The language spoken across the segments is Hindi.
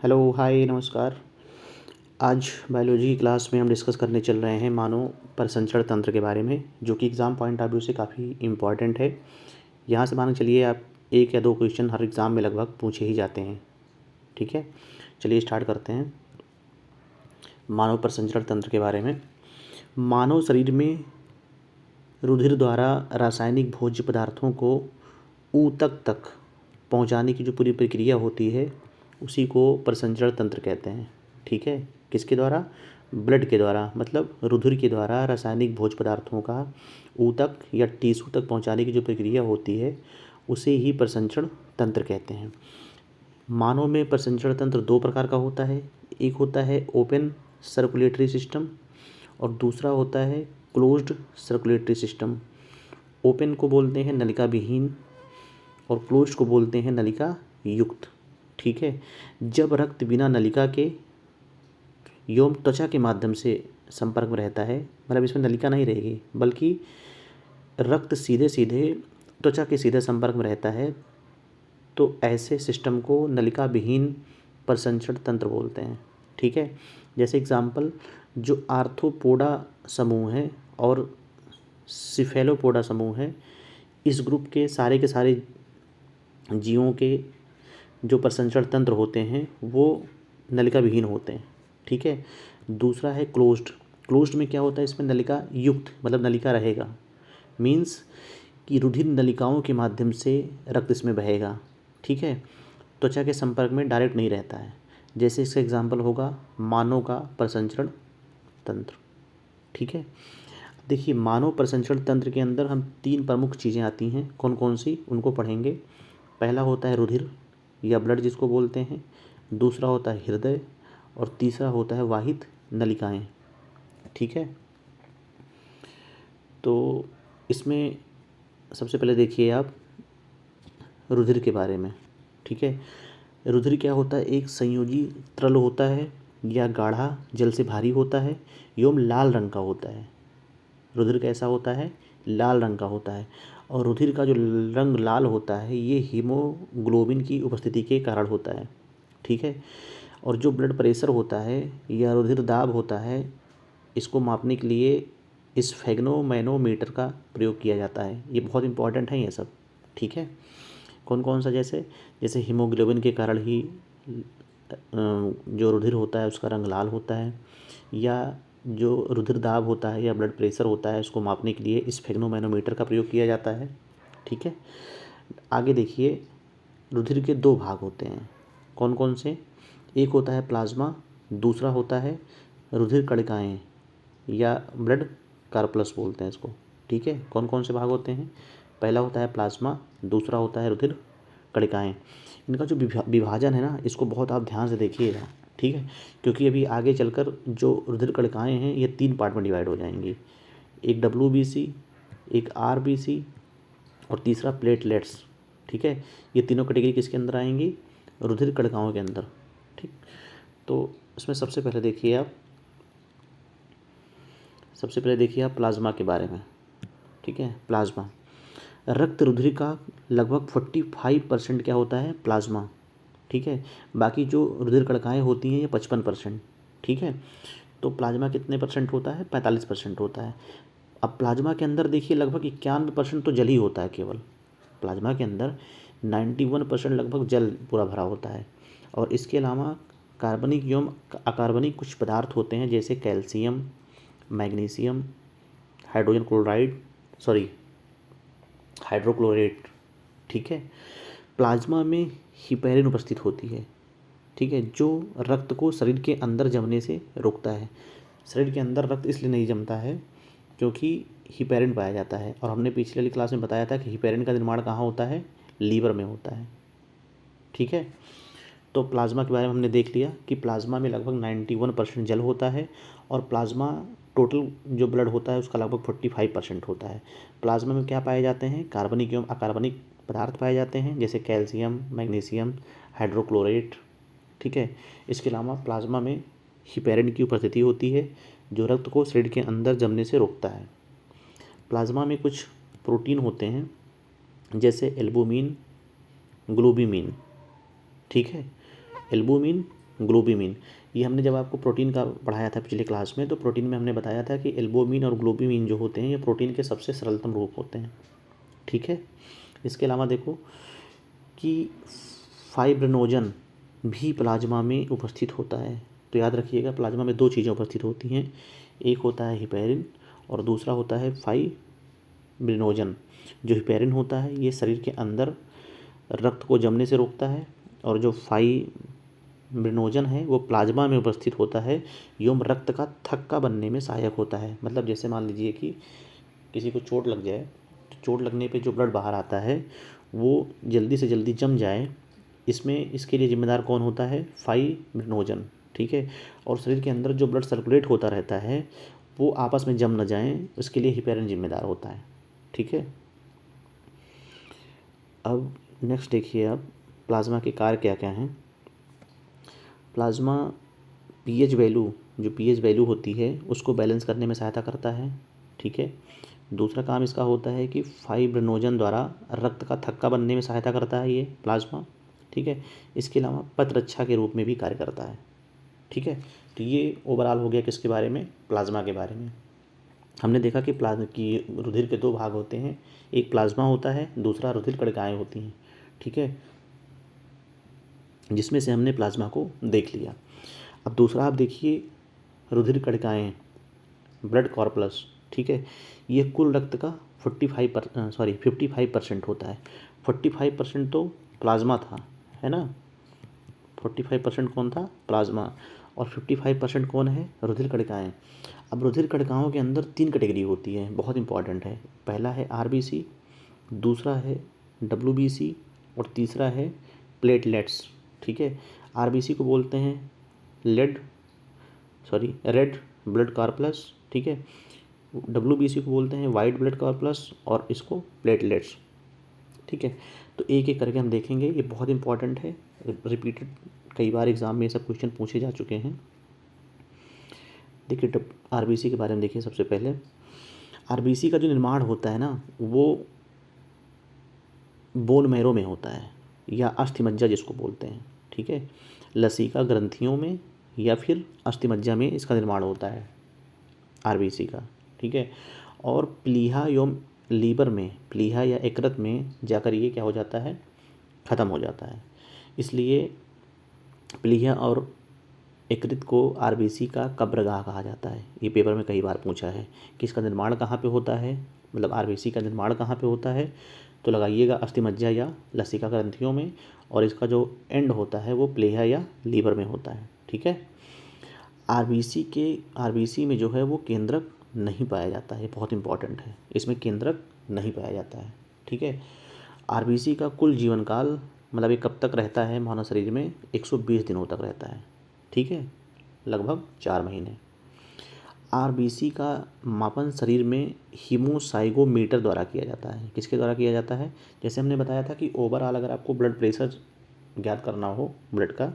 हेलो, हाय, नमस्कार। आज बायोलॉजी की क्लास में हम डिस्कस करने चल रहे हैं मानव परिसंचरण तंत्र के बारे में, जो कि एग्ज़ाम पॉइंट ऑफ व्यू से काफ़ी इम्पॉर्टेंट है। यहाँ से मान के चलिए आप 1 या 2 क्वेश्चन हर एग्ज़ाम में लगभग पूछे ही जाते हैं। ठीक है, चलिए स्टार्ट करते हैं मानव परिसंचरण तंत्र के बारे में। मानव शरीर में रुधिर द्वारा रासायनिक भोज्य पदार्थों को ऊतक तक पहुँचाने की जो पूरी प्रक्रिया होती है, उसी को परिसंचरण तंत्र कहते हैं। ठीक है, किसके द्वारा? ब्लड के द्वारा, मतलब रुधिर के द्वारा रासायनिक भोज्य पदार्थों का ऊतक या टिश्यू तक पहुंचाने की जो प्रक्रिया होती है, उसे ही परिसंचरण तंत्र कहते हैं। मानव में परिसंचरण तंत्र 2 प्रकार का होता है। एक होता है ओपन सर्कुलेटरी सिस्टम और दूसरा होता है क्लोज्ड सर्कुलेटरी सिस्टम। ओपन को बोलते हैं नलिका विहीन और क्लोज्ड को बोलते हैं नलिका युक्त। ठीक है, जब रक्त बिना नलिका के एवं त्वचा के माध्यम से संपर्क में रहता है, मतलब इसमें नलिका नहीं रहेगी बल्कि रक्त सीधे सीधे त्वचा के सीधे संपर्क में रहता है, तो ऐसे सिस्टम को नलिका विहीन परिसंचरण तंत्र बोलते हैं। ठीक है, जैसे एग्जाम्पल जो आर्थ्रोपोडा समूह है और सिफेलोपोडा समूह है, इस ग्रुप के सारे जीवों के जो परिसंचरण तंत्र होते हैं वो नलिका विहीन होते हैं। ठीक है, दूसरा है क्लोज्ड। क्लोज्ड में क्या होता है? इसमें नलिका युक्त, मतलब नलिका रहेगा, मीन्स कि रुधिर नलिकाओं के माध्यम से रक्त इसमें बहेगा। ठीक है, त्वचा के संपर्क में डायरेक्ट नहीं रहता है। जैसे इसका एग्जाम्पल होगा मानव का परिसंचरण तंत्र। ठीक है, देखिए मानव परिसंचरण तंत्र के अंदर हम 3 प्रमुख चीज़ें आती हैं। कौन कौन सी, उनको पढ़ेंगे। पहला होता है रुधिर या ब्लड जिसको बोलते हैं, दूसरा होता है हृदय और तीसरा होता है वाहित नलिकाएं। ठीक है, तो इसमें सबसे पहले देखिए आप रुधिर के बारे में। ठीक है, रुधिर क्या होता है? एक संयोजी तरल होता है या गाढ़ा जल से भारी होता है एवं लाल रंग का होता है। रुधिर कैसा होता है? लाल रंग का होता है। और रुधिर का जो रंग लाल होता है ये हीमोग्लोबिन की उपस्थिति के कारण होता है। ठीक है, और जो ब्लड प्रेशर होता है या रुधिर दाब होता है, इसको मापने के लिए स्फेग्नोमैनोमीटर का प्रयोग किया जाता है। ये बहुत इंपॉर्टेंट है ये सब। ठीक है, कौन कौन सा? जैसे हीमोग्लोबिन के कारण ही जो रुधिर होता है उसका रंग लाल होता है, या जो रुधिर दाब होता है या ब्लड प्रेशर होता है उसको मापने के लिए स्फेग्नोमैनोमीटर का प्रयोग किया जाता है। ठीक है, आगे देखिए रुधिर के 2 भाग होते हैं। कौन कौन से? एक होता है प्लाज्मा, दूसरा होता है रुधिर कणिकाएँ या ब्लड कार्पल्स बोलते हैं इसको। ठीक है, कौन कौन से भाग होते हैं? पहला होता है प्लाज्मा, दूसरा होता है रुधिर कणिकाएँ। इनका जो विभाजन है ना, इसको बहुत आप ध्यान से देखिएगा। ठीक है, क्योंकि अभी आगे चलकर जो रुधिर कणिकाएँ हैं ये 3 पार्ट में डिवाइड हो जाएंगी। एक WBC, एक RBC और तीसरा प्लेटलेट्स। ठीक है, ये तीनों कैटेगरी किसके अंदर आएंगी? रुधिर कणिकाओं के अंदर। ठीक, तो इसमें सबसे पहले देखिए आप प्लाज्मा के बारे में। ठीक है, प्लाज्मा रक्त रुधिर का लगभग 45% क्या होता है? प्लाज्मा। ठीक है, बाकी जो रुधिर कणिकाएँ होती हैं ये 55%। ठीक है, तो प्लाज्मा कितने परसेंट होता है? 45% होता है। अब प्लाज्मा के अंदर देखिए लगभग 91% तो जल ही होता है केवल। प्लाज्मा के अंदर 91% लगभग जल पूरा भरा होता है, और इसके अलावा कार्बनिक एवं अकार्बनिक कुछ पदार्थ होते हैं, जैसे कैल्शियम, मैग्नीशियम, हाइड्रोजन क्लोराइड, हाइड्रोक्लोरेट। ठीक है, प्लाज्मा में हिपेरिन उपस्थित होती है। ठीक है, जो रक्त को शरीर के अंदर जमने से रोकता है। शरीर के अंदर रक्त इसलिए नहीं जमता है क्योंकि हिपेरिन पाया जाता है, और हमने पिछले वाली क्लास में बताया था कि हिपेरिन का निर्माण कहाँ होता है? लीवर में होता है। ठीक है, तो प्लाज्मा के बारे में हमने देख लिया कि प्लाज्मा में लगभग 91% जल होता है, और प्लाज्मा टोटल जो ब्लड होता है उसका लगभग 45% होता है। प्लाज्मा में क्या पाए जाते हैं? कार्बनिक एवं अकार्बनिक पदार्थ पाए जाते हैं, जैसे कैल्शियम, मैग्नीशियम, हाइड्रोक्लोरेट। ठीक है, इसके अलावा प्लाज्मा में हिपेरिन की उपस्थिति होती है जो रक्त को शरीर के अंदर जमने से रोकता है। प्लाज्मा में कुछ प्रोटीन होते हैं, जैसे एल्बुमिन, ग्लोबिमिन। ठीक है, एल्बुमिन ग्लोबिमिन। ये हमने जब आपको प्रोटीन का पढ़ाया था पिछले क्लास में, तो प्रोटीन में हमने बताया था कि एल्बुमिन और ग्लोबिमिन जो होते हैं ये प्रोटीन के सबसे सरलतम रूप होते हैं, ठीक है। इसके अलावा देखो कि फाइब्रिनोजन भी प्लाज्मा में उपस्थित होता है। तो याद रखिएगा, प्लाज्मा में दो चीज़ें उपस्थित होती हैं, एक होता है हिपेरिन और दूसरा होता है फाइब्रिनोजन। जो हिपेरिन होता है ये शरीर के अंदर रक्त को जमने से रोकता है, और जो फाइब्रिनोजन है वो प्लाज्मा में उपस्थित होता है एवं रक्त का थक्का बनने में सहायक होता है। मतलब जैसे मान लीजिए कि किसी को चोट लग जाए, तो चोट लगने पे जो ब्लड बाहर आता है वो जल्दी से जल्दी जम जाए, इसमें इसके लिए जिम्मेदार कौन होता है? फाइब्रिनोजन, ठीक है। और शरीर के अंदर जो ब्लड सर्कुलेट होता रहता है वो आपस में जम न जाएं, उसके लिए हिपेरिन जिम्मेदार होता है, ठीक है। अब नेक्स्ट देखिए आप, प्लाज्मा के कार्य क्या क्या हैं। प्लाज्मा पीएच वैल्यू, जो पीएच वैल्यू होती है उसको बैलेंस करने में सहायता करता है, ठीक है। दूसरा काम इसका होता है कि फाइब्रिनोजन द्वारा रक्त का थक्का बनने में सहायता करता है ये प्लाज्मा, ठीक है। इसके अलावा प्रतिरक्षा के रूप में भी कार्य करता है, ठीक है। तो ये ओवरऑल हो गया किसके बारे में? प्लाज्मा के बारे में। हमने देखा कि रुधिर के दो भाग होते हैं, एक प्लाज्मा होता है, दूसरा रुधिर कणिकाएँ होती हैं, ठीक है, जिसमें से हमने प्लाज्मा को देख लिया। अब दूसरा आप देखिए, रुधिर कणिकाएँ, ब्लड कॉर्पस, ठीक है, ये कुल रक्त का 55% होता है। 45% तो प्लाज्मा था, है ना। 45% कौन था? प्लाज्मा। और 55% कौन है? रुधिर कणिकाएँ। अब रुधिर कणिकाओं के अंदर 3 कैटेगरी होती है, बहुत इंपॉर्टेंट है। पहला है आरबीसी, दूसरा है डब्ल्यूबीसी और तीसरा है प्लेटलेट्स, ठीक है। आरबीसी को बोलते हैं रेड ब्लड कॉर्पस, ठीक है। डब्ल्यूबीसी को बोलते हैं वाइट ब्लड कॉर्पस और इसको प्लेटलेट्स, ठीक है। तो एक एक करके हम देखेंगे, ये बहुत इंपॉर्टेंट है, रिपीटेड कई बार एग्जाम में ये सब क्वेश्चन पूछे जा चुके हैं। देखिए आरबीसी के बारे में देखिए। सबसे पहले आरबीसी का जो निर्माण होता है ना, वो बोन मैरो में होता है, या अस्थिमज्जा जिसको बोलते हैं, ठीक है। लसिका ग्रंथियों में या फिर अस्थिमज्जा में इसका निर्माण होता है आरबीसी का, ठीक है। और प्लीहा एवं लीवर में, प्लीहा या यकृत में जाकर ये क्या हो जाता है? ख़त्म हो जाता है। इसलिए प्लीहा और यकृत को आरबीसी का कब्रगाह कहा जाता है। ये पेपर में कई बार पूछा है कि इसका निर्माण कहाँ पे होता है, मतलब आरबीसी का निर्माण कहाँ पे होता है। तो लगाइएगा अस्थिमज्जा या लसिका ग्रंथियों में, और इसका जो एंड होता है वो प्लीहा या लीवर में होता है, ठीक है। आरबीसी में जो है वो केंद्रक नहीं पाया जाता है, बहुत इंपॉर्टेंट है, इसमें केंद्रक नहीं पाया जाता है, ठीक है। आरबीसी का कुल जीवन काल, मतलब ये कब तक रहता है मानव शरीर में? 120 दिनों तक रहता है, ठीक है, लगभग 4 महीने। आरबीसी का मापन शरीर में हीमोसाइगोमीटर द्वारा किया जाता है। किसके द्वारा किया जाता है? जैसे हमने बताया था कि ओवरऑल अगर आपको ब्लड प्रेशर ज्ञात करना हो ब्लड का,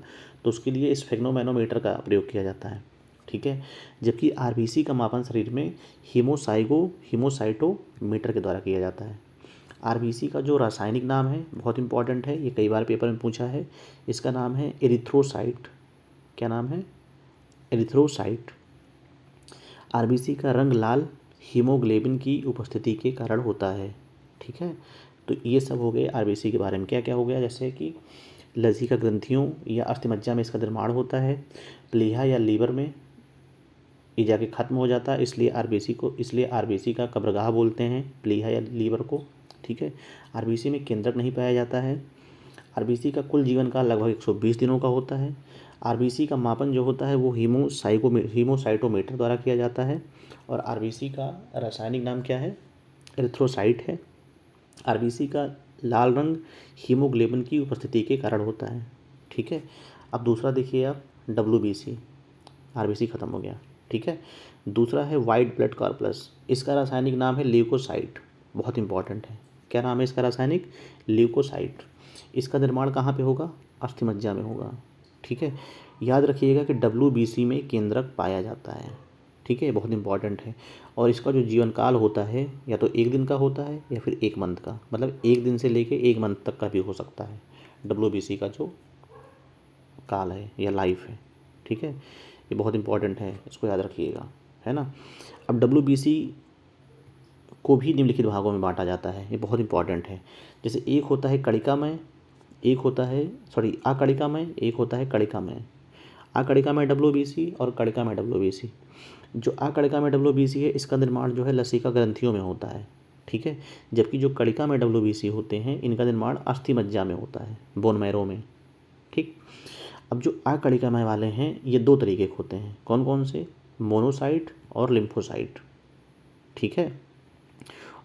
तो उसके लिए स्फेग्नोमैनोमीटर का प्रयोग किया जाता है, ठीक है। जबकि आरबीसी का मापन शरीर में हीमोसाइटोमीटर के द्वारा किया जाता है। आरबीसी का जो रासायनिक नाम है बहुत इंपॉर्टेंट है, ये कई बार पेपर में पूछा है। इसका नाम है एरिथ्रोसाइट। क्या नाम है? एरिथ्रोसाइट। आरबीसी का रंग लाल हीमोग्लोबिन की उपस्थिति के कारण होता है, ठीक है। तो ये सब हो गए आरबीसी के बारे में। क्या क्या हो गया? जैसे कि लसिका ग्रंथियों या अस्थिमज्जा में इसका निर्माण होता है, प्लीहा या लीवर में ये जाके ख़त्म हो जाता है, इसलिए आरबीसी का कब्रगाह बोलते हैं, प्लीहा या लीवर को, ठीक है। आरबीसी में केंद्रक नहीं पाया जाता है। आरबीसी का कुल जीवन काल लगभग 120 दिनों का होता है। आरबीसी का मापन जो होता है वो हीमोसाइटोमीटर द्वारा किया जाता है। और आरबीसी का रासायनिक नाम क्या है? एरिथ्रोसाइट है। आरबीसी का लाल रंग हीमोग्लोबिन की उपस्थिति के कारण होता है, ठीक है। अब दूसरा देखिए आप, डब्ल्यूबीसी। आरबीसी ख़त्म हो गया, ठीक है। दूसरा है वाइट ब्लड कॉर्पस। इसका रासायनिक नाम है ल्यूकोसाइट, बहुत इंपॉर्टेंट है। क्या नाम है इसका रासायनिक? ल्यूकोसाइट। इसका निर्माण कहाँ पे होगा? अस्थिमज्जा में होगा, ठीक है। याद रखिएगा कि डब्ल्यूबीसी में केंद्रक पाया जाता है, ठीक है, बहुत इंपॉर्टेंट है। और इसका जो जीवन काल होता है या तो 1 दिन का होता है या फिर 1 मंथ का, मतलब 1 दिन से लेके 1 मंथ तक का भी हो सकता है डब्ल्यूबीसी का जो काल है लाइफ है, ठीक है। ये बहुत इंपॉर्टेंट है, इसको याद रखिएगा, है ना। अब WBC को भी निम्नलिखित भागों में बांटा जाता है, ये बहुत इंपॉर्टेंट है। जैसे एक होता है कणिकामय, एक होता है अकणिकामय, एक होता है कणिकामय। अकणिकामय WBC और कणिकामय WBC। जो अकणिकामय WBC है इसका निर्माण जो है लसिका ग्रंथियों में होता है, ठीक है। जबकि जो कणिकामय WBC होते हैं इनका निर्माण अस्थि मज्जा में होता है, बोन मैरो में, ठीक। अब जो अकणिकामय वाले हैं ये दो तरीके के होते हैं, कौन कौन से, मोनोसाइट और लिम्फोसाइट, ठीक है।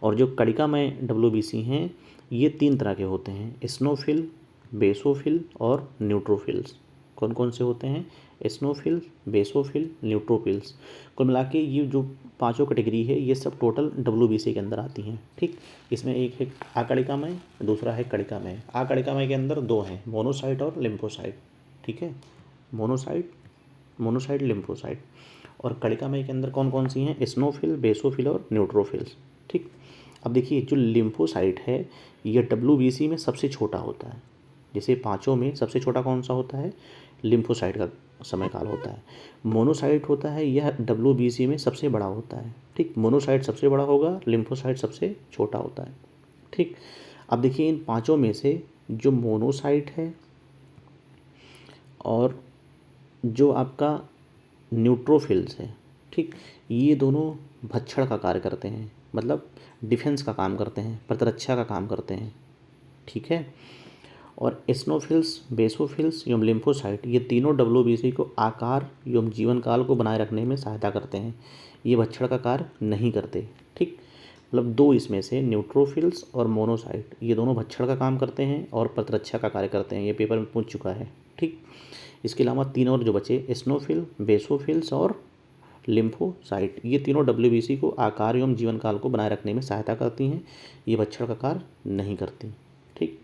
और जो कणिकामय WBC हैं ये 3 तरह के होते हैं, एस्नोफिल, बेसोफिल और न्यूट्रोफिल्स। कौन कौन से होते हैं, एस्नोफिल, बेसोफिल, न्यूट्रोफिल्स। कुल मिला के ये जो 5 कैटेगरी है ये सब टोटल WBC के अंदर आती हैं, ठीक। इसमें एक है अकणिकामय, दूसरा है कणिकामय। अकणिकामय के अंदर 2 हैं, मोनोसाइट और लिम्फोसाइट, ठीक है। Monocyte lymphocyte. और कणिकामय के अंदर कौन कौन सी हैं, एस्नोफिल, बेसोफिल और न्यूट्रोफिल्स, ठीक। अब देखिए जो लिम्फोसाइट है ये WBC में सबसे छोटा होता है। जैसे 5 में सबसे छोटा कौन सा होता है, लिम्फोसाइट का समय काल होता है। मोनोसाइट होता है यह WBC में सबसे बड़ा होता है, ठीक। मोनोसाइट सबसे बड़ा होगा, लिम्फोसाइट सबसे छोटा होता है, ठीक। अब देखिए इन 5 में से जो मोनोसाइट है और जो आपका न्यूट्रोफिल्स है, ठीक, ये दोनों भक्षण का कार्य करते हैं, मतलब डिफेंस का काम करते हैं, प्रतिरक्षा का काम करते हैं, ठीक है। और एस्नोफिल्स, बेसोफिल्स एवं लिम्फोसाइट ये तीनों WBC को आकार एवं जीवन काल को बनाए रखने में सहायता करते हैं, ये भक्षण का कार्य नहीं करते, ठीक। मतलब 2 इसमें से न्यूट्रोफिल्स और मोनोसाइट ये दोनों भक्षण का काम करते हैं और प्रतिरक्षा का कार्य करते हैं, ये पेपर में पूछ चुका है, ठीक। इसके अलावा 3 और जो बचे, एस्नोफिल, बेसोफिल्स और लिम्फोसाइट, ये तीनों WBC को आकार एवं जीवन काल को बनाए रखने में सहायता करती हैं, ये भक्षण का कार्य नहीं करती, ठीक।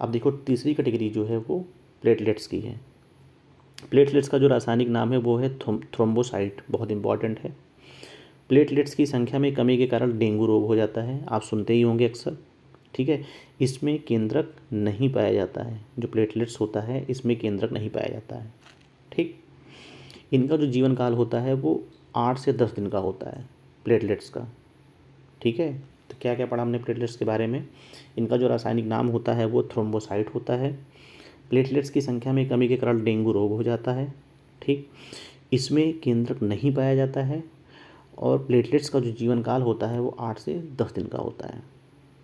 अब देखो तीसरी कैटेगरी जो है वो प्लेटलेट्स की है। प्लेटलेट्स का जो रासायनिक नाम है वो है थ्रोम्बोसाइट, बहुत इंपॉर्टेंट है। प्लेटलेट्स की संख्या में कमी के कारण डेंगू रोग हो जाता है, आप सुनते ही होंगे अक्सर, ठीक है। इसमें केंद्रक नहीं पाया जाता है, जो प्लेटलेट्स होता है इसमें केंद्रक नहीं पाया जाता है, ठीक। इनका जो जीवन काल होता है वो 8 से 10 दिन का होता है प्लेटलेट्स का, ठीक है। तो क्या क्या पढ़ा हमने प्लेटलेट्स के बारे में, इनका जो रासायनिक नाम होता है वो थ्रोम्बोसाइट होता है। प्लेटलेट्स की संख्या में कमी के कारण डेंगू रोग हो जाता है, ठीक। इसमें केंद्रक नहीं पाया जाता है और प्लेटलेट्स का जो जीवन काल होता है वो 8 से 10 दिन का होता है,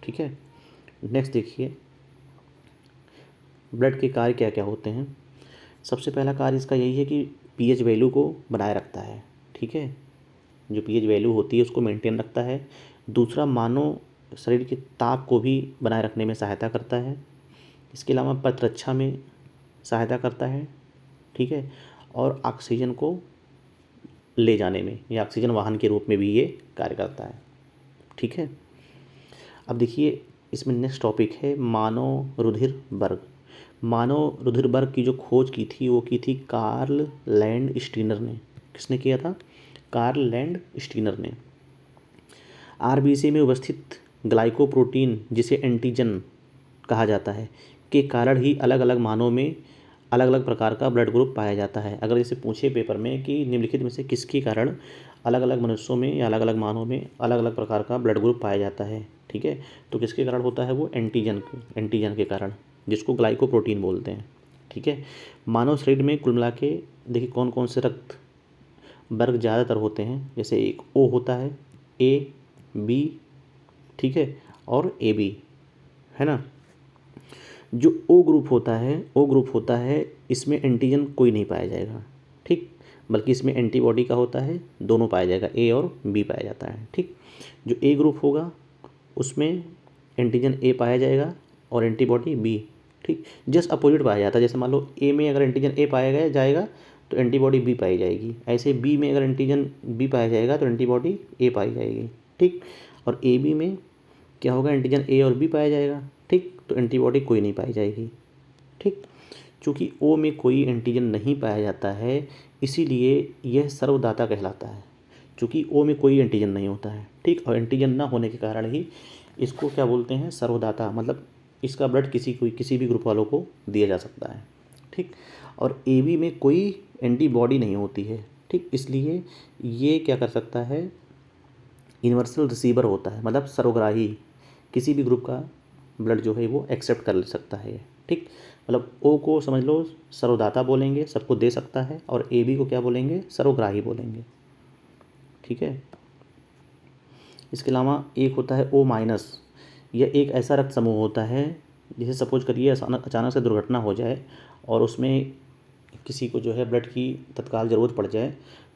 ठीक है। नेक्स्ट देखिए ब्लड के कार्य क्या क्या होते हैं। सबसे पहला कार्य इसका यही है कि pH वैल्यू को बनाए रखता है, ठीक है। जो pH वैल्यू होती है उसको मेंटेन रखता है। दूसरा मानव शरीर के ताप को भी बनाए रखने में सहायता करता है। इसके अलावा प्रतिरक्षा में सहायता करता है, ठीक है। और ऑक्सीजन को ले जाने में या ऑक्सीजन वाहन के रूप में भी ये कार्य करता है, ठीक है। अब देखिए इसमें नेक्स्ट टॉपिक है मानव रुधिर वर्ग। मानव रुधिर वर्ग की जो खोज की थी वो की थी कार्ल लैंड स्टीनर ने। किसने किया था, कार्ल लैंड स्टीनर ने। RBC में उपस्थित ग्लाइकोप्रोटीन जिसे एंटीजन कहा जाता है के कारण ही अलग अलग मानव में अलग अलग प्रकार का ब्लड ग्रुप पाया जाता है। अगर इसे पूछे पेपर में कि निम्नलिखित में से किसके कारण अलग अलग मनुष्यों में या अलग अलग मानव में अलग अलग प्रकार का ब्लड ग्रुप पाया जाता है, ठीक है, तो किसके कारण होता है वो एंटीजन के कारण, जिसको ग्लाइकोप्रोटीन बोलते हैं, ठीक है। मानव शरीर में कुल मिला के देखिए कौन कौन से रक्त वर्ग ज़्यादातर होते हैं। जैसे एक O होता है, AB, ठीक है, और AB, है ना। जो O ग्रुप होता है इसमें एंटीजन कोई नहीं पाया जाएगा, ठीक, बल्कि इसमें एंटीबॉडी का होता है, दोनों पाया जाएगा, A और B पाया जाता है, ठीक। जो A ग्रुप होगा उसमें एंटीजन A पाया जाएगा और एंटीबॉडी B, ठीक। जस्ट अपोजिट पाया जाता है। जैसे मान लो A में अगर एंटीजन A पाया जाएगा तो एंटीबॉडी B पाई जाएगी, ऐसे B में अगर एंटीजन B पाया जाएगा तो एंटीबॉडी A पाई जाएगी, ठीक। और AB में क्या होगा, एंटीजन A और B पाया जाएगा, ठीक, तो एंटीबॉडी कोई नहीं पाई जाएगी, ठीक। चूँकि O में कोई एंटीजन नहीं पाया जाता है इसीलिए यह सर्वदाता कहलाता है, चूँकि O में कोई एंटीजन नहीं होता है, ठीक। और एंटीजन ना होने के कारण ही इसको क्या बोलते हैं, सर्वदाता, मतलब इसका ब्लड किसी भी ग्रुप वालों को दिया जा सकता है, ठीक। और AB में कोई एंटीबॉडी नहीं होती है, ठीक। इसलिए ये क्या कर सकता है, यूनिवर्सल रिसीवर होता है, मतलब सर्वग्राही, किसी भी ग्रुप का ब्लड जो है वो एक्सेप्ट कर ले सकता है, ठीक। मतलब O को समझ लो सर्वदाता बोलेंगे, सबको दे सकता है, और AB को क्या बोलेंगे, सर्वग्राही बोलेंगे, ठीक है। इसके अलावा एक होता है O-, यह एक ऐसा रक्त समूह होता है, जैसे सपोज करिए अचानक से दुर्घटना हो जाए और उसमें किसी को जो है ब्लड की तत्काल ज़रूरत पड़ जाए,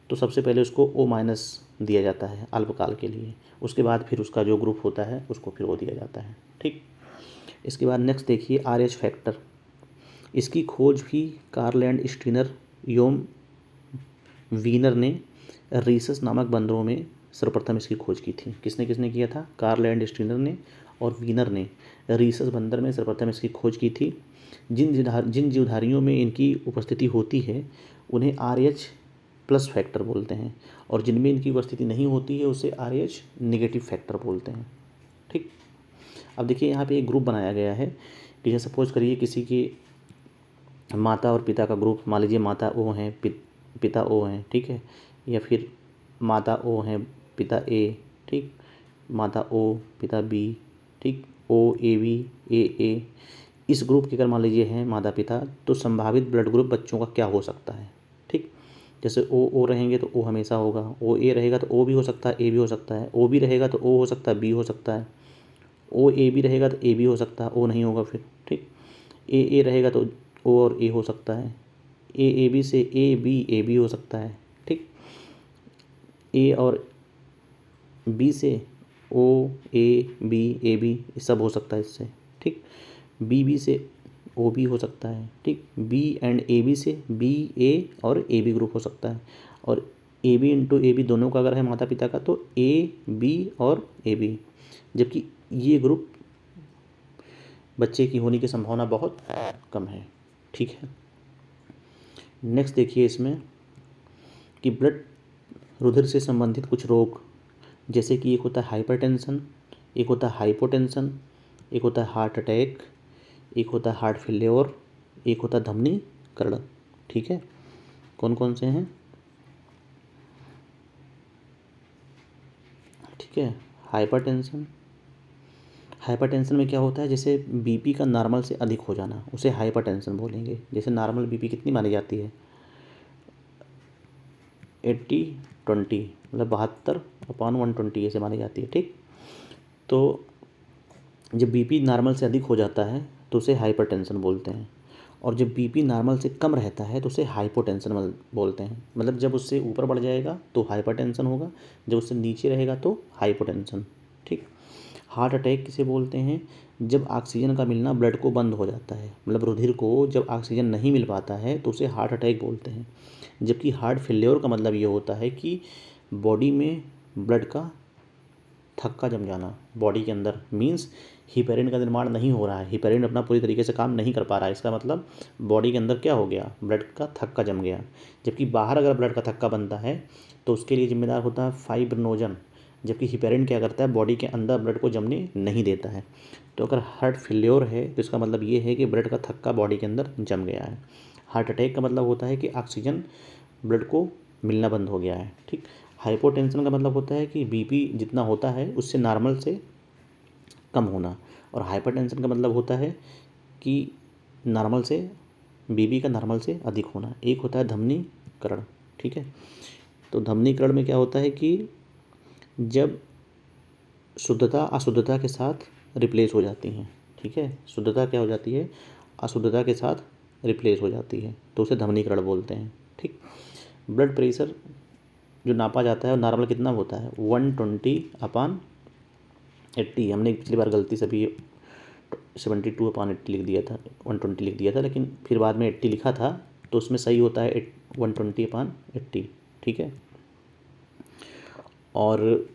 तो सबसे पहले उसको O- दिया जाता है अल्पकाल के लिए, उसके बाद फिर उसका जो ग्रुप होता है उसको फिर वो दिया जाता है, ठीक। इसके बाद नेक्स्ट देखिए RH फैक्टर। इसकी खोज भी कार्ल एंड स्टीनर योम वीनर ने रीसस नामक बंदरों में सर्वप्रथम इसकी खोज की थी। किसने किसने किया था, कार्ल एंड स्टीनर ने और वीनर ने रीसस बंदर में सर्वप्रथम इसकी खोज की थी। जिन जीवधारियों में इनकी उपस्थिति होती है उन्हें RH+ फैक्टर बोलते हैं, और जिनमें इनकी उपस्थिति नहीं होती है उसे RH- फैक्टर बोलते हैं, ठीक। अब देखिए यहाँ पे एक ग्रुप बनाया गया है कि जैसे सपोज करिए किसी की माता और पिता का ग्रुप, मान लीजिए माता O हैं, पिता O हैं, ठीक है, या फिर माता O हैं, पिता A, ठीक, माता O, पिता B, ठीक, OAB, AA। इस ग्रुप के अगर मान लीजिए हैं माता पिता, तो संभावित ब्लड ग्रुप बच्चों का क्या हो सकता है, ठीक। जैसे O रहेंगे तो O हमेशा होगा, OA रहेगा तो O भी हो सकता है, A भी हो सकता है, OB रहेगा तो O हो सकता है, B हो सकता है, OAB रहेगा तो A भी हो सकता है, O नहीं होगा फिर, ठीक। AA रहेगा तो O और A हो सकता है, AAB से AB हो सकता है, ठीक। A और B से OAB सब हो सकता है इससे, ठीक। BB से OB हो सकता है, ठीक। B एंड AB से BA और AB ग्रुप हो सकता है, और AB इंटू AB दोनों का अगर है माता पिता का तो AB और AB, जबकि ये ग्रुप बच्चे की होने की संभावना बहुत कम है, ठीक है। नेक्स्ट देखिए इसमें कि ब्लड रुधिर से संबंधित कुछ रोग, जैसे कि एक होता है हाइपरटेंशन, एक होता है हाइपोटेंशन, एक होता है हार्ट अटैक, एक होता है हार्ट फेल्योर, एक होता है धमनीकरण, ठीक है। कौन कौन से हैं, ठीक है। हाइपरटेंशन, हाइपरटेंशन में क्या होता है, जैसे BP का नॉर्मल से अधिक हो जाना उसे हाइपरटेंशन बोलेंगे। जैसे नॉर्मल BP कितनी मानी जाती है, 80/20, मतलब 72/120 ऐसे मानी जाती है, ठीक। तो जब BP नॉर्मल से अधिक हो जाता है तो उसे हाइपरटेंशन बोलते हैं, और जब BP नॉर्मल से कम रहता है तो उसे हाइपोटेंशन बोलते हैं। मतलब जब उससे ऊपर बढ़ जाएगा तो हाइपरटेंशन होगा, जब उससे नीचे रहेगा तो हाइपोटेंशन, ठीक। हार्ट अटैक किसे बोलते हैं, जब ऑक्सीजन का मिलना ब्लड को बंद हो जाता है, मतलब रुधिर को जब ऑक्सीजन नहीं मिल पाता है तो उसे हार्ट अटैक बोलते हैं। जबकि हार्ट फेल्योर का मतलब ये होता है कि बॉडी में ब्लड का थक्का जम जाना, बॉडी के अंदर, मींस हिपेरिन का निर्माण नहीं हो रहा है, हिपेरिन अपना पूरी तरीके से काम नहीं कर पा रहा है, इसका मतलब बॉडी के अंदर क्या हो गया, ब्लड का थक्का जम गया। जबकि बाहर अगर ब्लड का थक्का बनता है तो उसके लिए जिम्मेदार होता है फाइब्रिनोजन, जबकि हिपेरिन क्या करता है, बॉडी के अंदर ब्लड को जमने नहीं देता है। तो अगर हार्ट फेल्योर है तो इसका मतलब ये है कि ब्लड का थक्का बॉडी के अंदर जम गया है। हार्ट अटैक का मतलब होता है कि ऑक्सीजन ब्लड को मिलना बंद हो गया है, ठीक। हाइपोटेंशन का मतलब होता है कि BP जितना होता है उससे नॉर्मल से कम होना, और हाइपरटेंशन का मतलब होता है कि नॉर्मल से BP का नॉर्मल से अधिक होना। एक होता है धमनीकरण, ठीक है। तो धमनीकरण में क्या होता है कि जब शुद्धता अशुद्धता के साथ रिप्लेस हो जाती हैं, ठीक है। शुद्धता क्या हो जाती है, अशुद्धता के साथ रिप्लेस हो जाती है, तो उसे धमनीकरण बोलते हैं, ठीक। ब्लड प्रेशर जो नापा जाता है नॉर्मल कितना होता है, 120/80। हमने पिछली बार गलती से भी 72/80 लिख दिया था, 120 लिख दिया था, लेकिन फिर बाद में 80 लिखा था, तो उसमें सही होता है 120/80, ठीक है। और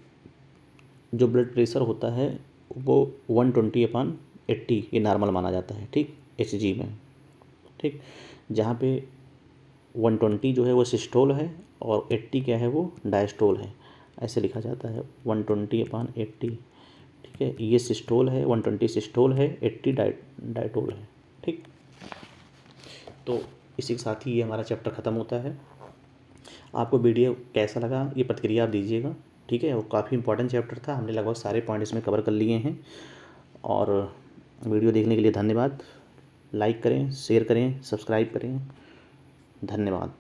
जो ब्लड प्रेशर होता है वो 120/80 ये नॉर्मल माना जाता है, ठीक, HG में, ठीक। जहाँ पे 120 जो है वो सिस्टोल है और 80 क्या है, वो डायस्टोल है, ऐसे लिखा जाता है 120/80, ठीक है। ये सिस्टोल है, 120 सिस्टोल है, 80 डायटोल है, ठीक। तो इसी के साथ ही ये हमारा चैप्टर ख़त्म होता है। आपको वीडियो कैसा लगा ये प्रतिक्रिया आप दीजिएगा, ठीक है। वो काफ़ी इंपॉर्टेंट चैप्टर था, हमने लगभग सारे पॉइंट इसमें कवर कर लिए हैं। और वीडियो देखने के लिए धन्यवाद। लाइक करें, शेयर करें, सब्सक्राइब करें। धन्यवाद।